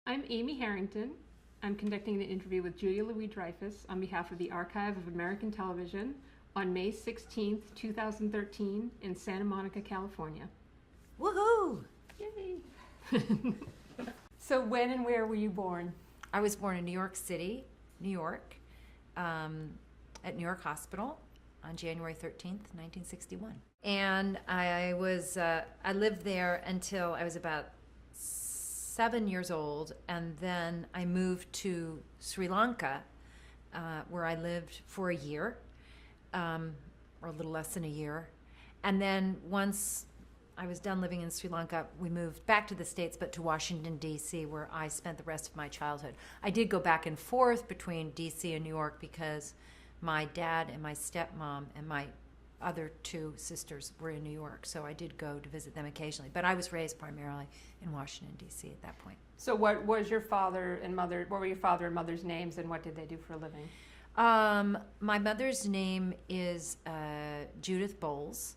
I'm Amy Harrington. I'm conducting an interview with Julia Louis-Dreyfus on behalf of the Archive of American Television on May 16th, 2013 in Santa Monica, California. Woohoo! Yay! So when and where were you born? I was born in New York City, New York, at New York Hospital on January 13th, 1961. And I lived there until I was about 7 years old, and then I moved to Sri Lanka, where I lived for a year, or a little less than a year. And then once I was done living in Sri Lanka, we moved back to the States, but to Washington, D.C., where I spent the rest of my childhood. I did go back and forth between D.C. and New York because my dad and my stepmom and my other two sisters were in New York, so I did go to visit them occasionally. But I was raised primarily in Washington, D.C. at that point. So what was your father and mother, what were your father and mother's names, and what did they do for a living? My mother's name is Judith Bowles,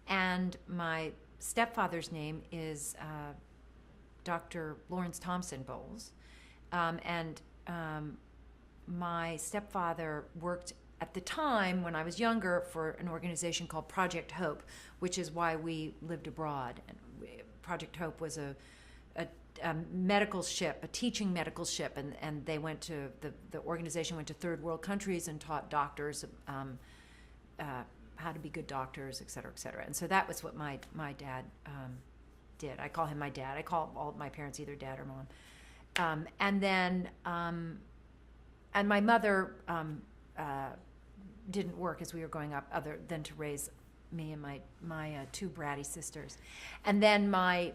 and my stepfather's name is Dr. Lawrence Thompson Bowles. And my stepfather worked at the time when I was younger for an organization called Project Hope, which is why we lived abroad. And Project Hope was a medical ship, a teaching medical ship, and they went to, the organization went to third world countries and taught doctors how to be good doctors, et cetera, et cetera. And so that was what my dad did. I call him my dad. I call all of my parents either dad or mom. And my mother didn't work as we were growing up, other than to raise me and my two bratty sisters. And then my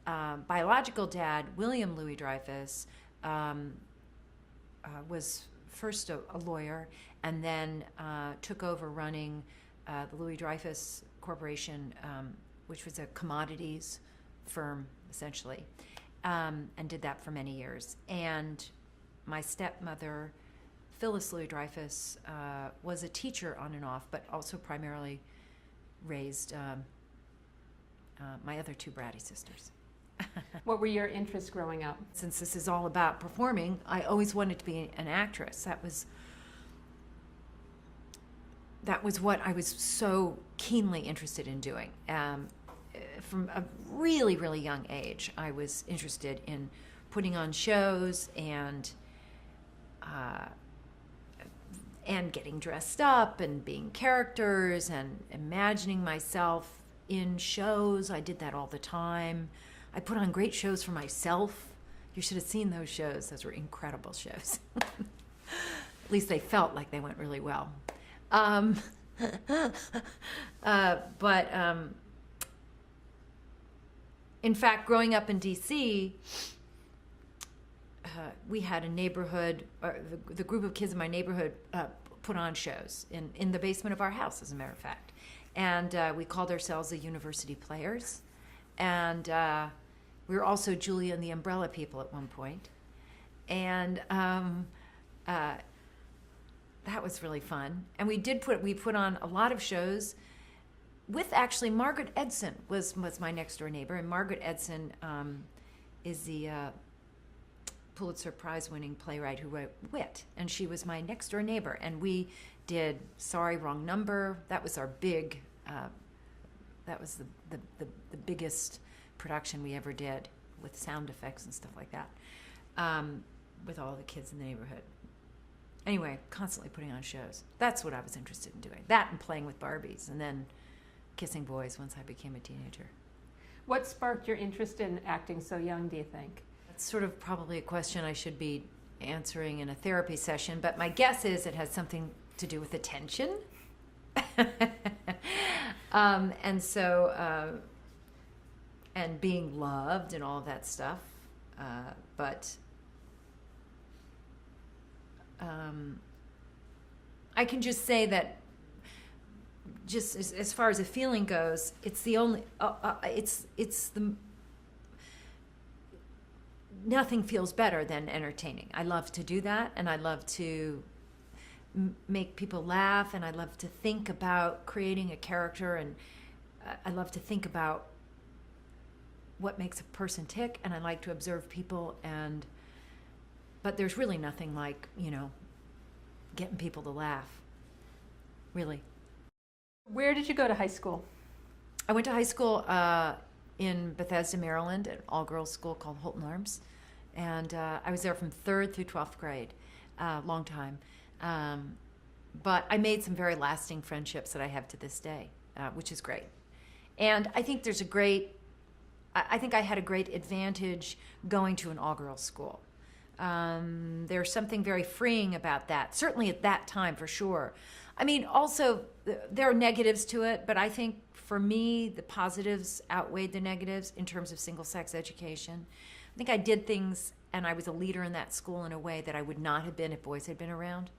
biological dad, William Louis-Dreyfus, was first a lawyer, and then took over running the Louis-Dreyfus Corporation, which was a commodities firm, essentially, and did that for many years. And my stepmother, Phyllis Louis-Dreyfus, was a teacher on and off, but also primarily raised my other two bratty sisters. What were your interests growing up? Since this is all about performing, I always wanted to be an actress. That was what I was so keenly interested in doing. From a really, really young age, I was interested in putting on shows and getting dressed up and being characters and imagining myself in shows. I did that all the time. I put on great shows for myself. You should have seen those shows. Those were incredible shows. At least they felt like they went really well. In fact, growing up in D.C., we had a neighborhood, the group of kids in my neighborhood put on shows in the basement of our house, as a matter of fact. And we called ourselves the University Players. And we were also Julia and the Umbrella People at one point. And that was really fun. And we put on a lot of shows with, actually, Margaret Edson was my next door neighbor. And Margaret Edson is the Pulitzer Prize winning playwright who wrote Wit, and she was my next door neighbor. And we did Sorry, Wrong Number. That was our big, that was the biggest production we ever did, with sound effects and stuff like that, with all the kids in the neighborhood. Anyway, constantly putting on shows. That's what I was interested in doing. That and playing with Barbies, and then kissing boys once I became a teenager. What sparked your interest in acting so young, do you think? That's sort of probably a question I should be answering in a therapy session, but my guess is it has something to do with attention. And being loved and all of that stuff. But I can just say that, just as far as a feeling goes, it's the only, nothing feels better than entertaining. I love to do that, and I love to make people laugh, and I love to think about creating a character, and I love to think about what makes a person tick, and I like to observe people, but there's really nothing like, getting people to laugh, really. Where did you go to high school? I went to high school in Bethesda, Maryland, at an all-girls school called Holton Arms, and I was there from 3rd through 12th grade, long time. But I made some very lasting friendships that I have to this day, which is great. And I think I think I had a great advantage going to an all-girls school. There's something very freeing about that, certainly at that time, for sure. I mean, also, there are negatives to it, but I think for me, the positives outweighed the negatives in terms of single-sex education. I think I did things, and I was a leader in that school in a way that I would not have been if boys had been around.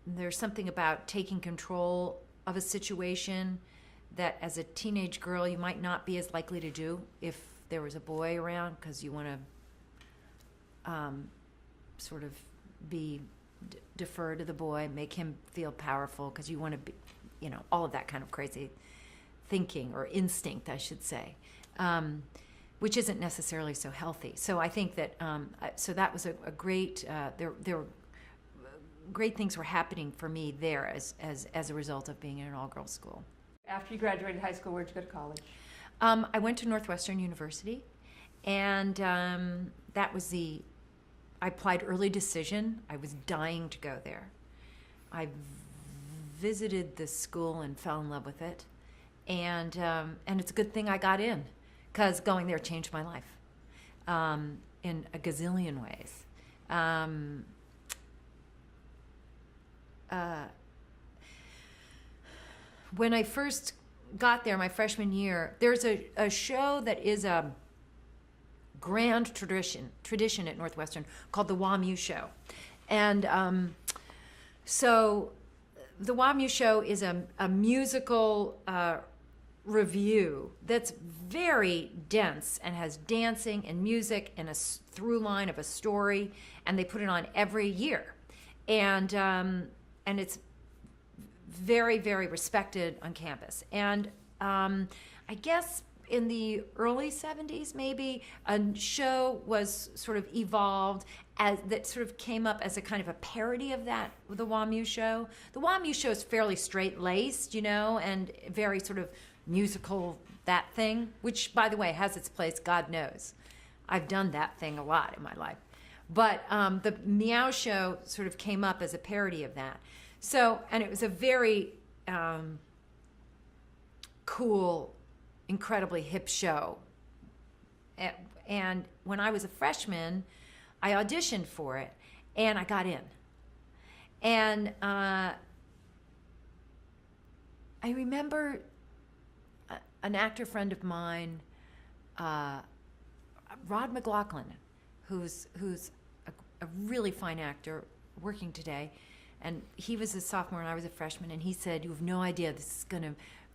There's something about taking control of a situation that as a teenage girl you might not be as likely to do if there was a boy around, because you want to sort of defer to the boy, make him feel powerful, because you want to be, all of that kind of crazy thinking, or instinct, I should say, which isn't necessarily so healthy. So I think that, so that was a great, there were great things were happening for me there as a result of being in an all-girls school. After you graduated high school, where'd you go to college? I went to Northwestern University, and that was I applied early decision. I was dying to go there. I visited the school and fell in love with it, and it's a good thing I got in, because going there changed my life in a gazillion ways. When I first got there, my freshman year, there's a show that is a grand tradition at Northwestern called the WAMU Show. And so the WAMU Show is a musical review that's very dense and has dancing and music and a through line of a story, and they put it on every year. And it's very, very respected on campus. And I guess in the early 70s, maybe, a show was sort of evolved that sort of came up as a kind of a parody of that, the WAMU Show. The WAMU Show is fairly straight-laced, and very sort of musical, that thing, which, by the way, has its place, God knows. I've done that thing a lot in my life. But the Meow Show sort of came up as a parody of that. So, and it was a very cool, incredibly hip show. And when I was a freshman, I auditioned for it, and I got in. And I remember an actor friend of mine, Rod McLaughlin, who's a really fine actor working today, and he was a sophomore and I was a freshman, and he said, "You have no idea, this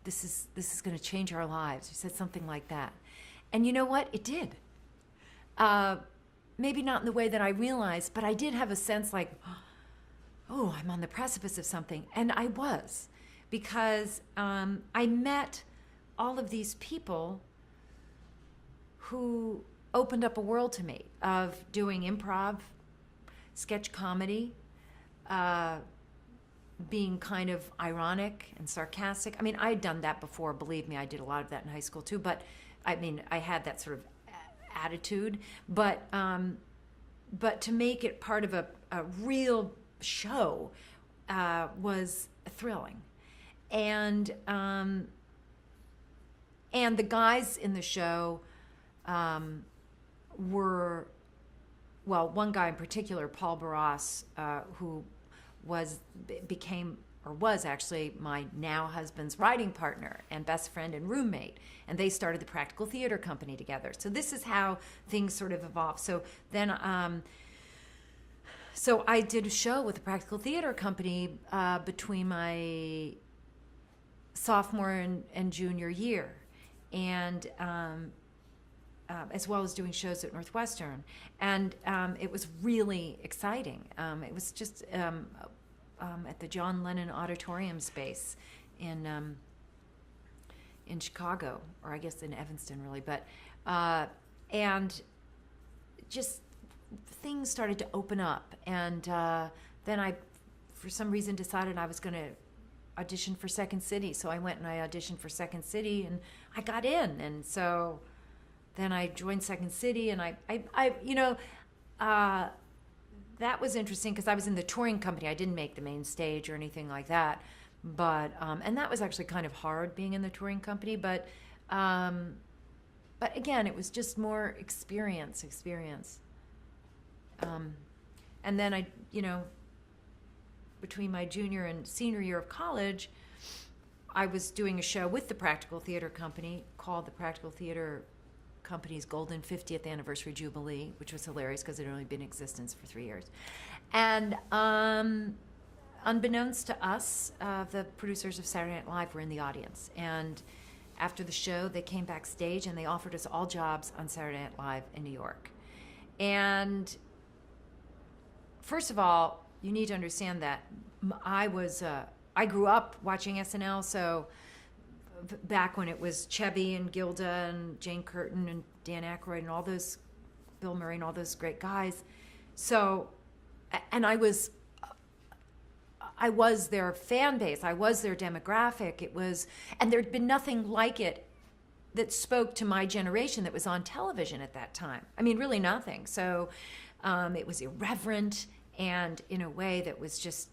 is gonna change our lives." He said something like that. And you know what? It did. Maybe not in the way that I realized, but I did have a sense like, oh, I'm on the precipice of something. And I was, because I met all of these people who opened up a world to me of doing improv, sketch comedy, being kind of ironic and sarcastic. I mean, I had done that before, believe me, I did a lot of that in high school too, but I mean, I had that sort of attitude, but to make it part of a real show was thrilling. And the guys in the show were, well, one guy in particular, Paul Barras, who was actually my now husband's writing partner and best friend and roommate, and they started the Practical Theater Company together. So this is how things sort of evolved. So then, so I did a show with the Practical Theater Company between my sophomore and junior year, and as well as doing shows at Northwestern. And it was really exciting. It was just at the John Lennon Auditorium space in in Chicago, or I guess in Evanston, really. But and just things started to open up, and then I, for some reason, decided I was going to audition for Second City. So I went and I auditioned for Second City, and I got in. And so then I joined Second City, and that was interesting because I was in the touring company. I didn't make the main stage or anything like that, but and that was actually kind of hard being in the touring company. But again, it was just more experience. And then between my junior and senior year of college, I was doing a show with the Practical Theater Company called the Practical Theater Company's Golden 50th Anniversary Jubilee, which was hilarious because it had only been in existence for 3 years. And unbeknownst to us, the producers of Saturday Night Live were in the audience. And after the show, they came backstage and they offered us all jobs on Saturday Night Live in New York. And first of all, you need to understand that I grew up watching SNL, so back when it was Chevy and Gilda and Jane Curtin and Dan Aykroyd and all those, Bill Murray and all those great guys. So, and I was their fan base. I was their demographic. And there'd been nothing like it that spoke to my generation that was on television at that time. I mean, really nothing. So it was irreverent and in a way that was just,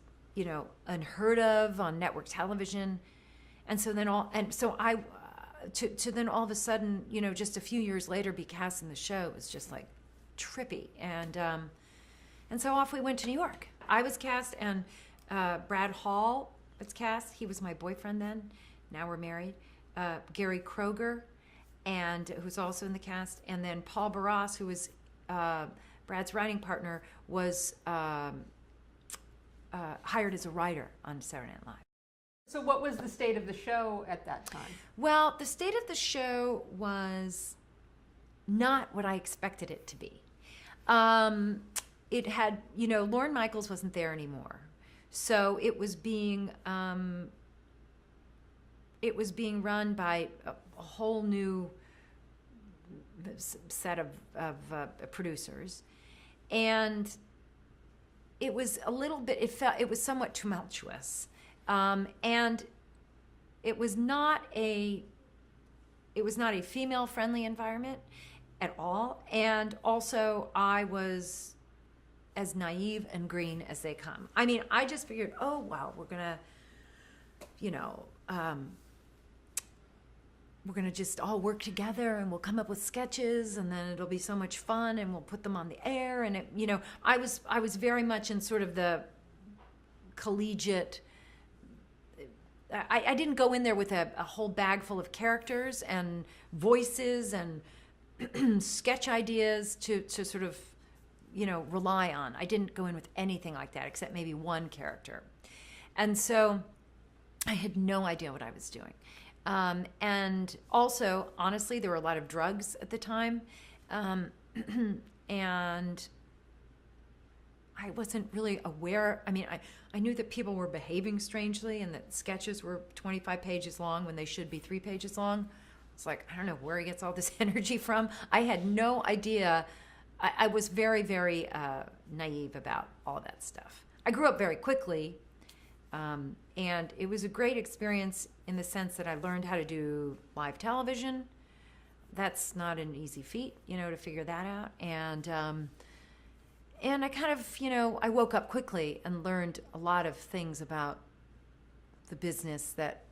unheard of on network television. And so then then all of a sudden, just a few years later, be cast in the show was just like trippy. And so off we went to New York. I was cast, and Brad Hall was cast. He was my boyfriend then. Now we're married. Gary Kroger, and who's also in the cast. And then Paul Barras, who was Brad's writing partner, was hired as a writer on Saturday Night Live. So what was the state of the show at that time? Well, the state of the show was not what I expected it to be. It had, Lorne Michaels wasn't there anymore. So it was being run by a whole new set of producers. And it was a little bit, it was somewhat tumultuous. And it was not a female-friendly environment at all. And also, I was as naive and green as they come. I mean, I just figured, oh, wow, we're gonna just all work together and we'll come up with sketches and then it'll be so much fun and we'll put them on the air. And I was very much in sort of the collegiate. I didn't go in there with a whole bag full of characters and voices and sketch ideas to sort of, rely on. I didn't go in with anything like that except maybe one character. And so I had no idea what I was doing. And also, honestly, there were a lot of drugs at the time. And I wasn't really aware. I mean, I knew that people were behaving strangely and that sketches were 25 pages long when they should be 3 pages long. It's like, I don't know where he gets all this energy from. I had no idea. I was very, very naive about all of that stuff. I grew up very quickly, and it was a great experience in the sense that I learned how to do live television. That's not an easy feat, to figure that out. And I kind of, I woke up quickly and learned a lot of things about the business that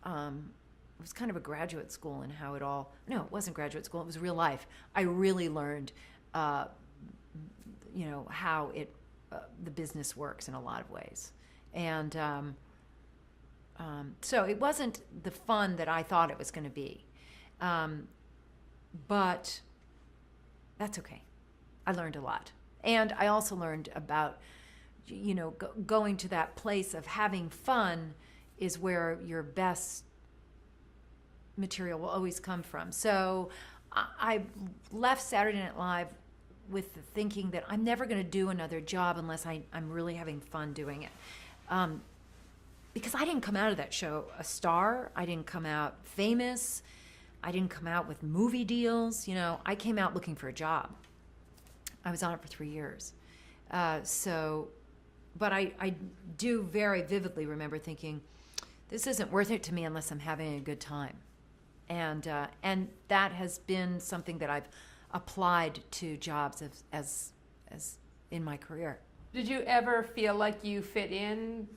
it was kind of a graduate school and how it all, no, it wasn't graduate school, it was real life. I really learned, how the business works in a lot of ways. And so it wasn't the fun that I thought it was going to be. But that's okay. I learned a lot. And I also learned about, going to that place of having fun is where your best material will always come from. So I left Saturday Night Live with the thinking that I'm never going to do another job unless I'm really having fun doing it. because I didn't come out of that show a star. I didn't come out famous. I didn't come out with movie deals. I came out looking for a job. I was on it for 3 years. But I do very vividly remember thinking, this isn't worth it to me unless I'm having a good time. And that has been something that I've applied to jobs as in my career. Did you ever feel like you fit in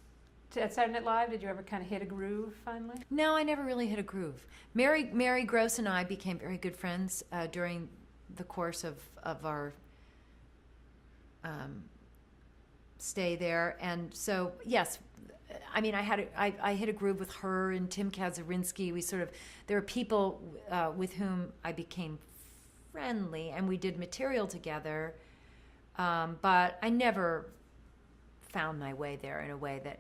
at Saturday Night Live? Did you ever kind of hit a groove finally? No, I never really hit a groove. Mary Gross and I became very good friends during the course of our stay there, and so yes, I mean, I hit a groove with her and Tim Kazurinsky. There are people with whom I became friendly, and we did material together. But I never found my way there in a way that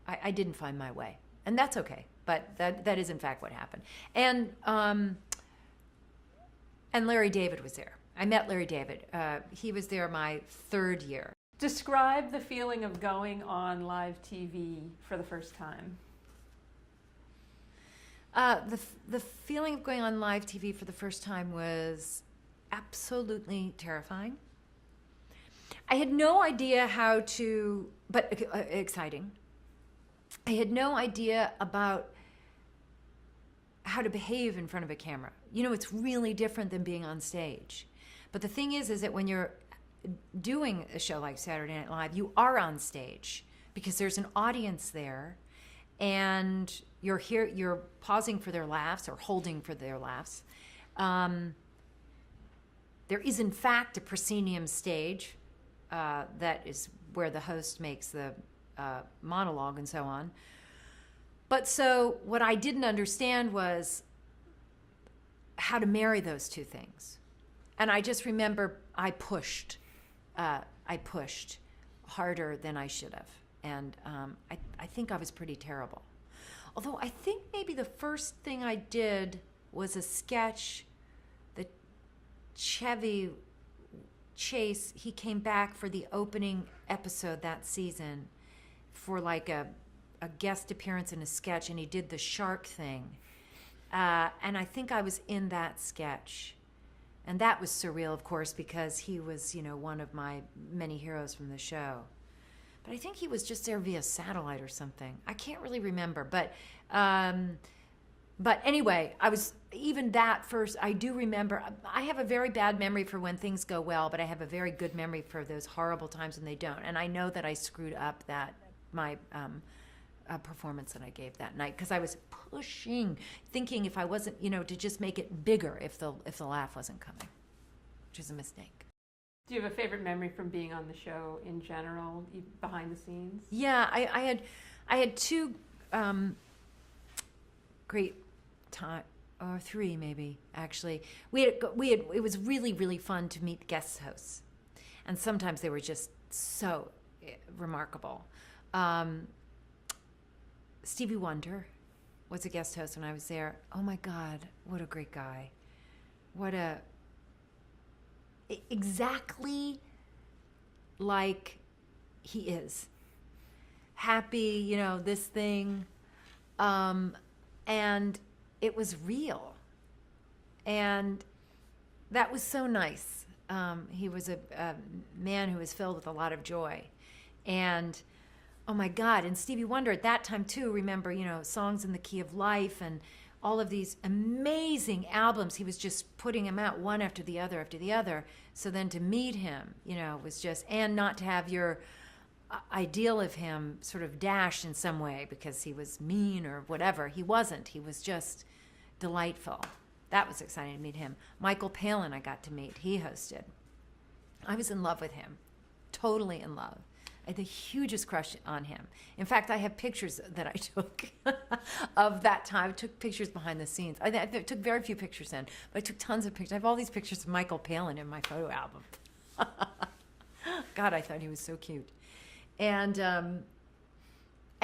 I didn't find my way, and that's okay. But that is in fact what happened. And Larry David was there. I met Larry David. He was there my 3rd year. Describe the feeling of going on live TV for the first time. The feeling of going on live TV for the first time was absolutely terrifying. I had no idea but exciting. I had no idea about how to behave in front of a camera. It's really different than being on stage. But the thing is that when you're doing a show like Saturday Night Live, you are on stage because there's an audience there, and you're pausing for their laughs or holding for their laughs. There is in fact a proscenium stage that is where the host makes the monologue and so on. But so what I didn't understand was how to marry those two things. And I just remember I pushed harder than I should have. And I think I was pretty terrible. Although I think maybe the first thing I did was a sketch that Chevy Chase, he came back for the opening episode that season for like a guest appearance in a sketch, and he did the shark thing. And I think I was in that sketch. And that was surreal, of course, because he was, one of my many heroes from the show. But I think he was just there via satellite or something. I can't really remember. But anyway, I was, even that first, I do remember, I have a very bad memory for when things go well, but I have a very good memory for those horrible times when they don't. And I know that I screwed up my performance that I gave that night, because I was pushing, thinking if I wasn't, to just make it bigger if the laugh wasn't coming, which is a mistake. Do you have a favorite memory from being on the show in general, behind the scenes? Yeah, I had two great time, or three maybe actually. It was really, really fun to meet guest hosts, and sometimes they were just so remarkable. Stevie Wonder was a guest host when I was there. Oh my God, what a great guy. Exactly like he is. Happy, this thing. And it was real. And that was so nice. He was a man who was filled with a lot of joy. And oh my God, and Stevie Wonder at that time too, remember, Songs in the Key of Life and all of these amazing albums. He was just putting them out one after the other after the other. So then to meet him, was just, and not to have your ideal of him sort of dashed in some way because he was mean or whatever. He wasn't. He was just delightful. That was exciting to meet him. Michael Palin I got to meet. He hosted. I was in love with him. Totally in love. I had the hugest crush on him. In fact, I have pictures that I took of that time. I took pictures behind the scenes. I took very few pictures then, but I took tons of pictures. I have all these pictures of Michael Palin in my photo album. God, I thought he was so cute. And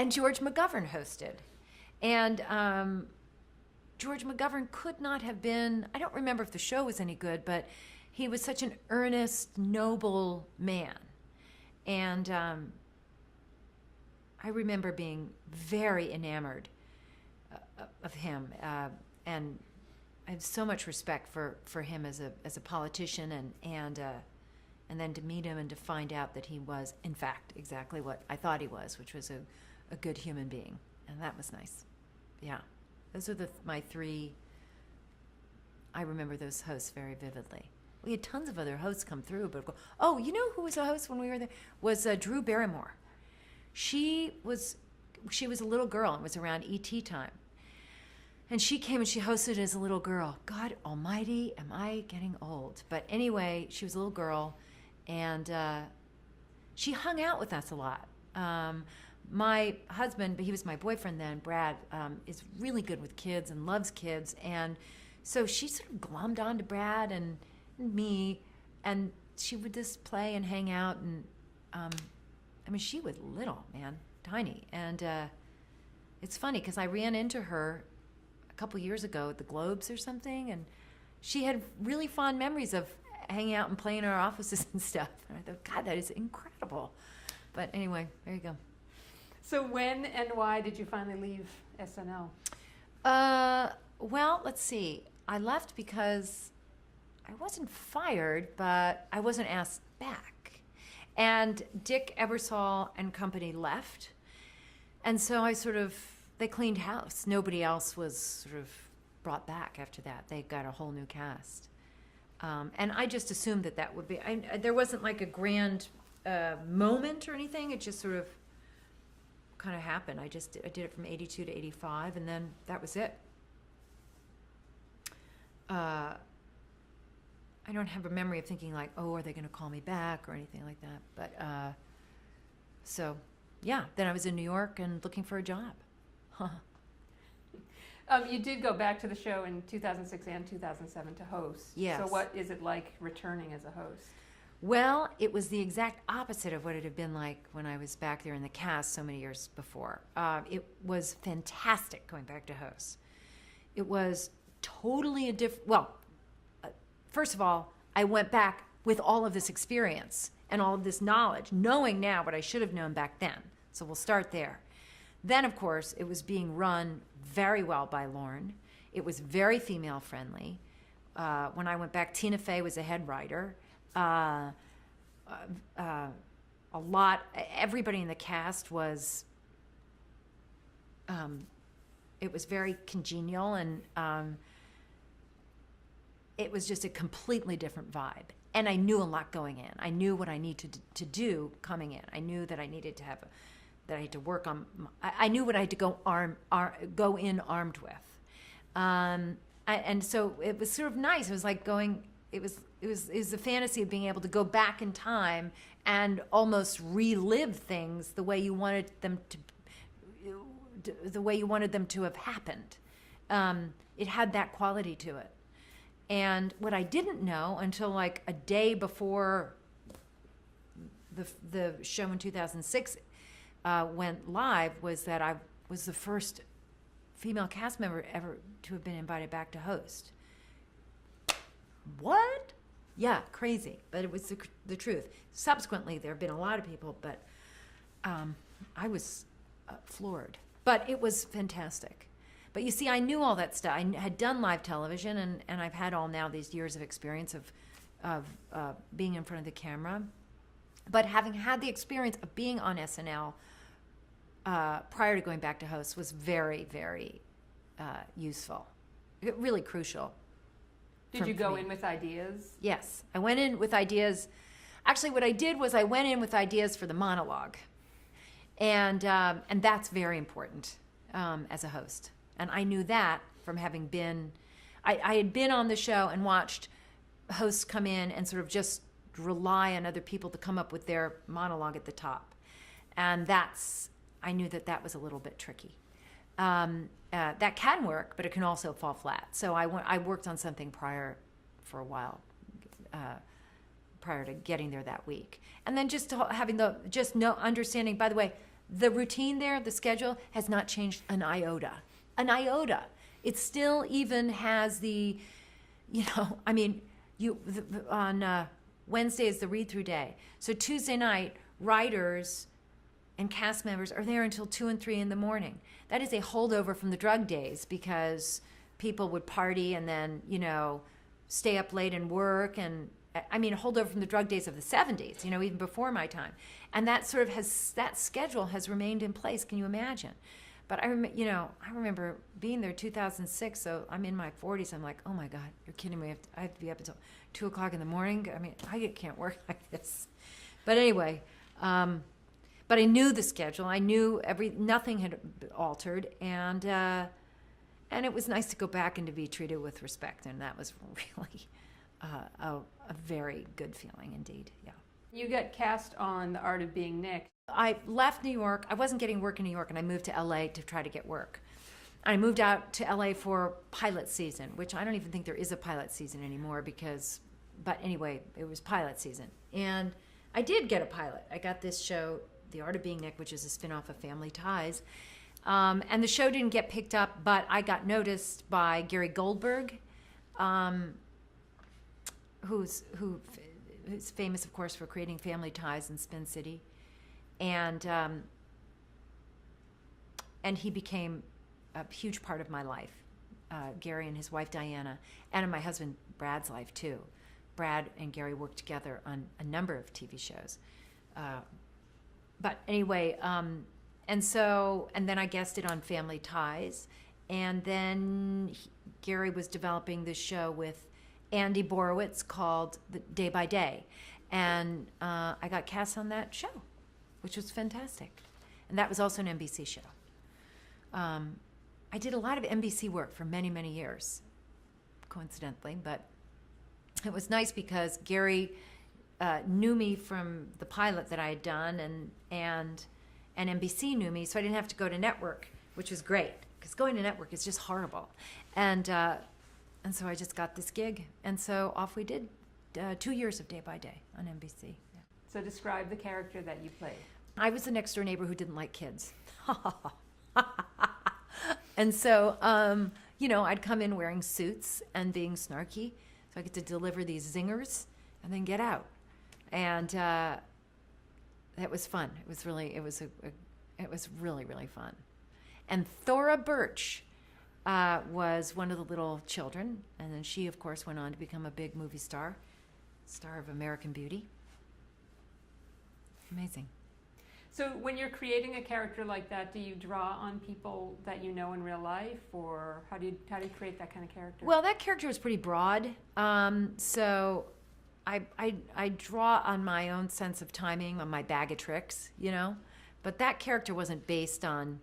George McGovern hosted. And George McGovern could not have been, I don't remember if the show was any good, but he was such an earnest, noble man. And I remember being very enamored of him, and I have so much respect for him as a politician, and then to meet him and to find out that he was, in fact, exactly what I thought he was, which was a good human being, and that was nice. Yeah, those are my three. I remember those hosts very vividly. We had tons of other hosts come through, but you know who was a host when we were there? Was Drew Barrymore. She was a little girl, and it was around ET time. And she came and she hosted as a little girl. God almighty, am I getting old? But anyway, she was a little girl, and she hung out with us a lot. My husband, but he was my boyfriend then, Brad, is really good with kids and loves kids. And so she sort of glommed on to Brad and me, and she would just play and hang out. And I mean, she was little, man, tiny. And it's funny because I ran into her a couple years ago at the Globes or something, and she had really fond memories of hanging out and playing in our offices and stuff. And I thought, God, that is incredible. But anyway, there you go. So when and why did you finally leave SNL? Well, let's see. I left because I wasn't fired, but I wasn't asked back. And Dick Ebersol and company left. And so they cleaned house. Nobody else was sort of brought back after that. They got a whole new cast. And I just assumed that would be, there wasn't like a grand moment or anything. It just sort of kind of happened. I did it from 82 to 85, and then that was it. I don't have a memory of thinking like, oh, are they going to call me back or anything like that. But so, yeah, then I was in New York and looking for a job. You did go back to the show in 2006 and 2007 to host. Yes. So what is it like returning as a host? Well, it was the exact opposite of what it had been like when I was back there in the cast so many years before. It was fantastic going back to host. It was totally a different, first of all, I went back with all of this experience and all of this knowledge, knowing now what I should have known back then. So we'll start there. Then, of course, it was being run very well by Lorne. It was very female-friendly. When I went back, Tina Fey was a head writer. Everybody in the cast was, it was very congenial, and it was just a completely different vibe. And I knew a lot going in. I knew what I needed to do coming in. I knew that I needed to that I had to work on. I knew what I had to go in armed with. And so it was sort of nice. It was like it was the fantasy of being able to go back in time and almost relive things the way you wanted them to have happened. It had that quality to it. And what I didn't know until like a day before the show in 2006 went live was that I was the first female cast member ever to have been invited back to host. What? Yeah, crazy, but it was the truth. Subsequently, there have been a lot of people, but I was floored. But it was fantastic. But you see, I knew all that stuff. I had done live television, and I've had all now these years of experience of being in front of the camera. But having had the experience of being on SNL prior to going back to host was very, very useful, really crucial. Did you go in with ideas? Yes, I went in with ideas. Actually, what I did was I went in with ideas for the monologue, and that's very important as a host. And I knew that from having been, I had been on the show and watched hosts come in and sort of just rely on other people to come up with their monologue at the top. And I knew that was a little bit tricky. That can work, but it can also fall flat. So I worked on something prior for a while, prior to getting there that week. And then just having understanding, by the way, the routine there, the schedule has not changed an iota. An iota. It still even has on Wednesday is the read-through day. So Tuesday night, writers and cast members are there until 2 and 3 in the morning. That is a holdover from the drug days, because people would party and then, stay up late and work. And I mean, a holdover from the drug days of the 70s, even before my time. And that that schedule has remained in place. Can you imagine? But I remember being there 2006, so I'm in my 40s. I'm like, oh my God, you're kidding me. I have to be up until 2 o'clock in the morning. I mean, I can't work like this. But anyway, but I knew the schedule. I knew nothing had altered, and it was nice to go back and to be treated with respect, and that was really a very good feeling indeed. Yeah. You got cast on The Art of Being Nick. I left New York. I wasn't getting work in New York, and I moved to LA to try to get work. I moved out to LA for pilot season, which I don't even think there is a pilot season anymore but anyway, it was pilot season. And I did get a pilot. I got this show, The Art of Being Nick, which is a spinoff of Family Ties. And the show didn't get picked up, but I got noticed by Gary Goldberg, who's famous, of course, for creating Family Ties in Spin City. And he became a huge part of my life, Gary and his wife Diana, and in my husband Brad's life too. Brad and Gary worked together on a number of TV shows. But anyway, and then I guested on Family Ties, and then Gary was developing this show with Andy Borowitz called Day by Day, and I got cast on that show, which was fantastic. And that was also an NBC show. I did a lot of NBC work for many, many years, coincidentally, but it was nice because Gary knew me from the pilot that I had done, and NBC knew me, so I didn't have to go to network, which was great, because going to network is just horrible. And so I just got this gig, and so off we did. 2 years of Day by Day on NBC. Yeah. So describe the character that you played. I was the next door neighbor who didn't like kids. And so, I'd come in wearing suits and being snarky, so I get to deliver these zingers and then get out. And that was fun. It was really really fun. And Thora Birch was one of the little children, and then she, of course, went on to become a big movie star of American Beauty. Amazing. So when you're creating a character like that, do you draw on people that you know in real life, or how do you create that kind of character? Well, that character was pretty broad, so I draw on my own sense of timing, on my bag of tricks, But that character wasn't based on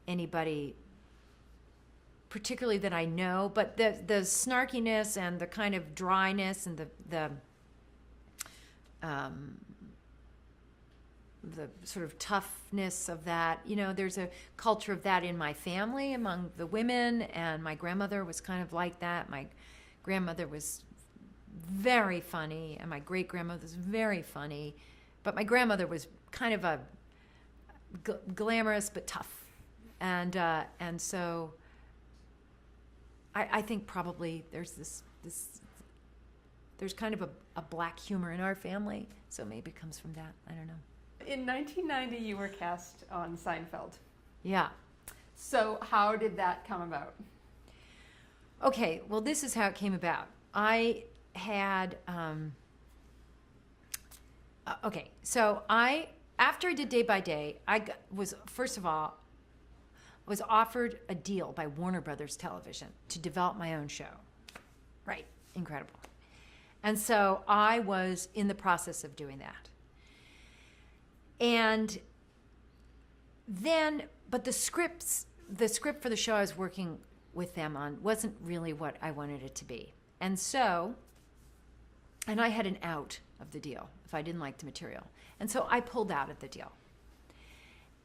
anybody particularly that I know, but the snarkiness and the kind of dryness and the sort of toughness of that, there's a culture of that in my family among the women, and my grandmother was kind of like that. My grandmother was very funny, and my great grandmother was very funny, but my grandmother was kind of a glamorous but tough, and so I think probably there's there's kind of a black humor in our family, so maybe it comes from that. I don't know. In 1990, you were cast on Seinfeld. Yeah. So how did that come about? Okay, well, this is how it came about. I had, after I did Day by Day, first of all, was offered a deal by Warner Brothers Television to develop my own show. Right, incredible. And so I was in the process of doing that. And then, but the script for the show I was working with them on wasn't really what I wanted it to be. And so, and I had an out of the deal if I didn't like the material. And so I pulled out of the deal.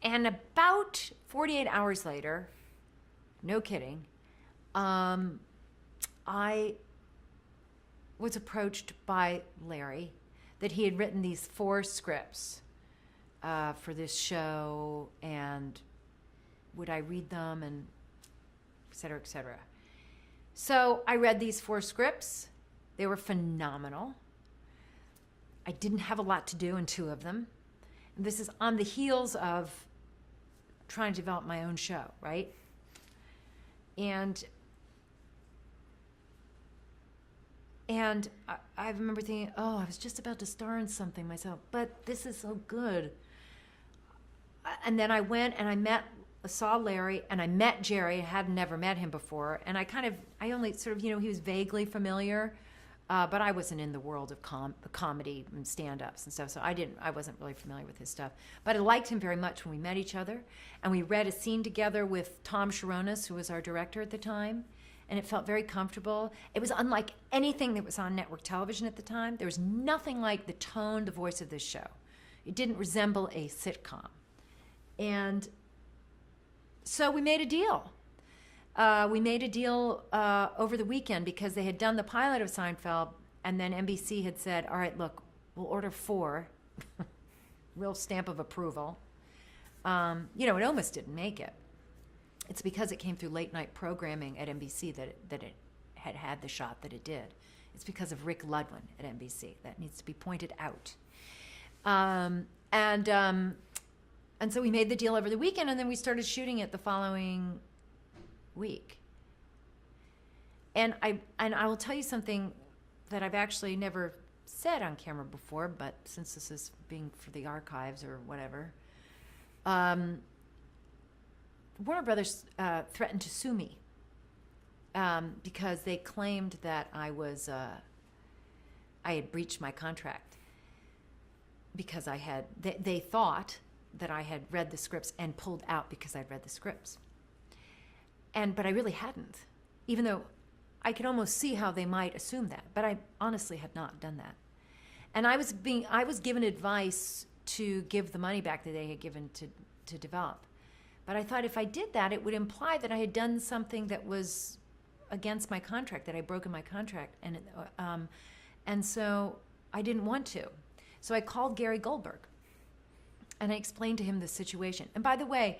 And about 48 hours later, no kidding, I was approached by Larry that he had written these 4 scripts for this show, and would I read them, and et cetera, et cetera. So I read these 4 scripts. They were phenomenal. I didn't have a lot to do in 2 of them. And this is on the heels of trying to develop my own show, right? And I remember thinking, oh, I was just about to star in something myself, but this is so good. And then I went and I saw Larry, and I met Jerry. I had never met him before. And I only sort of, he was vaguely familiar, but I wasn't in the world of comedy and stand-ups and stuff, so I wasn't really familiar with his stuff. But I liked him very much when we met each other, and we read a scene together with Tom Sharonis, who was our director at the time, and it felt very comfortable. It was unlike anything that was on network television at the time. There was nothing like the tone, the voice of this show. It didn't resemble a sitcom. And so we made a deal. We made a deal over the weekend because they had done the pilot of Seinfeld, and then NBC had said, all right, look, we'll order 4. Real stamp of approval. It almost didn't make it. It's because it came through late night programming at NBC that it had the shot that it did. It's because of Rick Ludwin at NBC. That needs to be pointed out. And so we made the deal over the weekend, and then we started shooting it the following week. And I will tell you something that I've actually never said on camera before, but since this is being for the archives or whatever, Warner Brothers threatened to sue me because they claimed that I had breached my contract because they thought that I had read the scripts and pulled out because I'd read the scripts. But I really hadn't, even though I could almost see how they might assume that. But I honestly had not done that. And I was given advice to give the money back that they had given to develop. But I thought if I did that, it would imply that I had done something that was against my contract, that I'd broken my contract. And so I didn't want to. So I called Gary Goldberg, and I explained to him the situation. And by the way,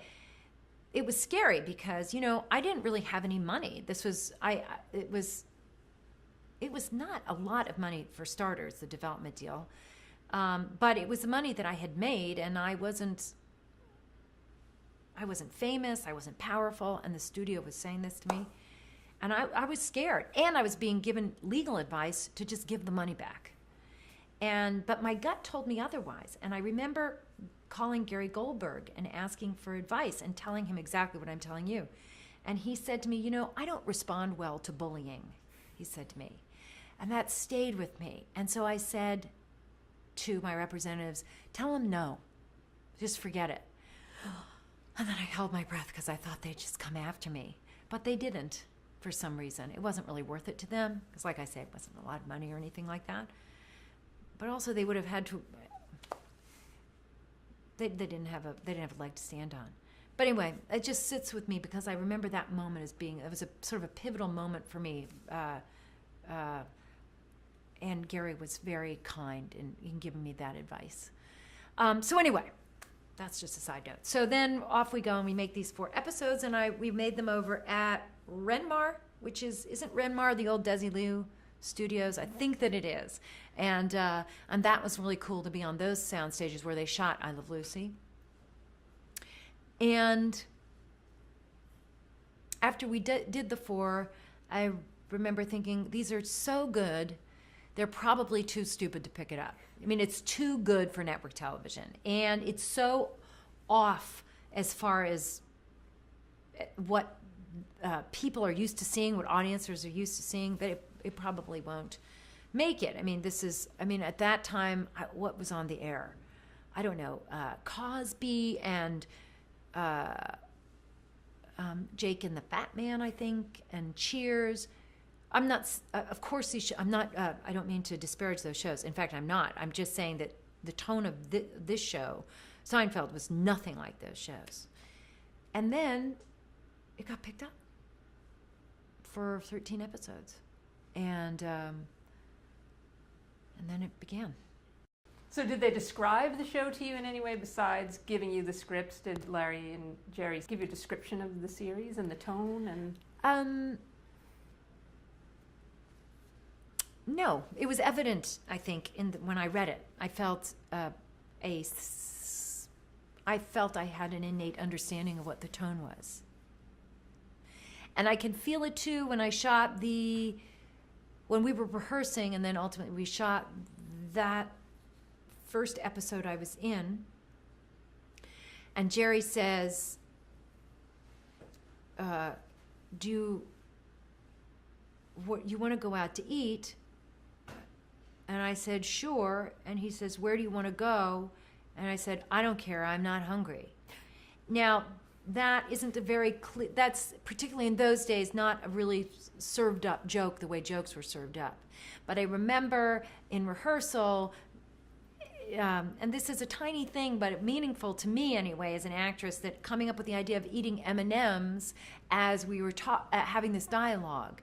it was scary because, I didn't really have any money. It was not a lot of money for starters, the development deal. But it was the money that I had made, and I wasn't famous, I wasn't powerful, and the studio was saying this to me. And I was scared, and I was being given legal advice to just give the money back. But my gut told me otherwise. And I remember calling Gary Goldberg and asking for advice and telling him exactly what I'm telling you. And he said to me, I don't respond well to bullying, he said to me. And that stayed with me. And so I said to my representatives, tell him no, just forget it. And then I held my breath because I thought they'd just come after me. But they didn't for some reason. It wasn't really worth it to them because, like I said, it wasn't a lot of money or anything like that. But also they would have had to, they didn't have a leg to stand on. But anyway, it just sits with me because I remember that moment as being, it was a sort of a pivotal moment for me. And Gary was very kind in giving me that advice. So anyway, that's just a side note. So then off we go and we make these 4 episodes, and we made them over at Renmar, which isn't Renmar the old Desilu Studios? I think that it is. And that was really cool to be on those sound stages where they shot I Love Lucy. And after we did the 4, I remember thinking, these are so good, they're probably too stupid to pick it up. I mean, it's too good for network television. And it's so off as far as what people are used to seeing, what audiences are used to seeing, that it probably won't make it. I mean, at that time, what was on the air? I don't know, Cosby and Jake and the Fat Man, I think, and Cheers. I'm not, of course, I'm not, I don't mean to disparage those shows. In fact, I'm not. I'm just saying that the tone of this show, Seinfeld, was nothing like those shows. And then it got picked up for 13 episodes. And then it began. So did they describe the show to you in any way besides giving you the scripts? Did Larry and Jerry give you a description of the series and the tone? And no, it was evident, I think, when I read it. I felt a I felt I had an innate understanding of what the tone was. And I can feel it too when I shot when we were rehearsing, and then ultimately we shot that first episode I was in. And Jerry says, you want to go out to eat? And I said, sure. And he says, where do you want to go? And I said, I don't care, I'm not hungry. Now, that isn't a very clear, that's particularly in those days not a really served up joke the way jokes were served up. But I remember in rehearsal, and this is a tiny thing, but meaningful to me anyway as an actress, that coming up with the idea of eating M&Ms as we were having this dialogue,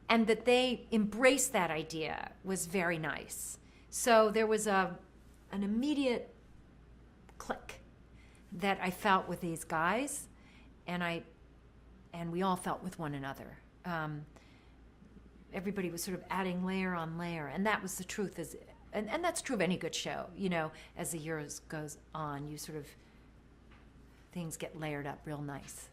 and that they embraced that idea was very nice. So there was an immediate click that I felt with these guys, and we all felt with one another. Everybody was sort of adding layer on layer, and that was the truth. And that's true of any good show. You know, as the years goes on, you sort of, things get layered up real nice.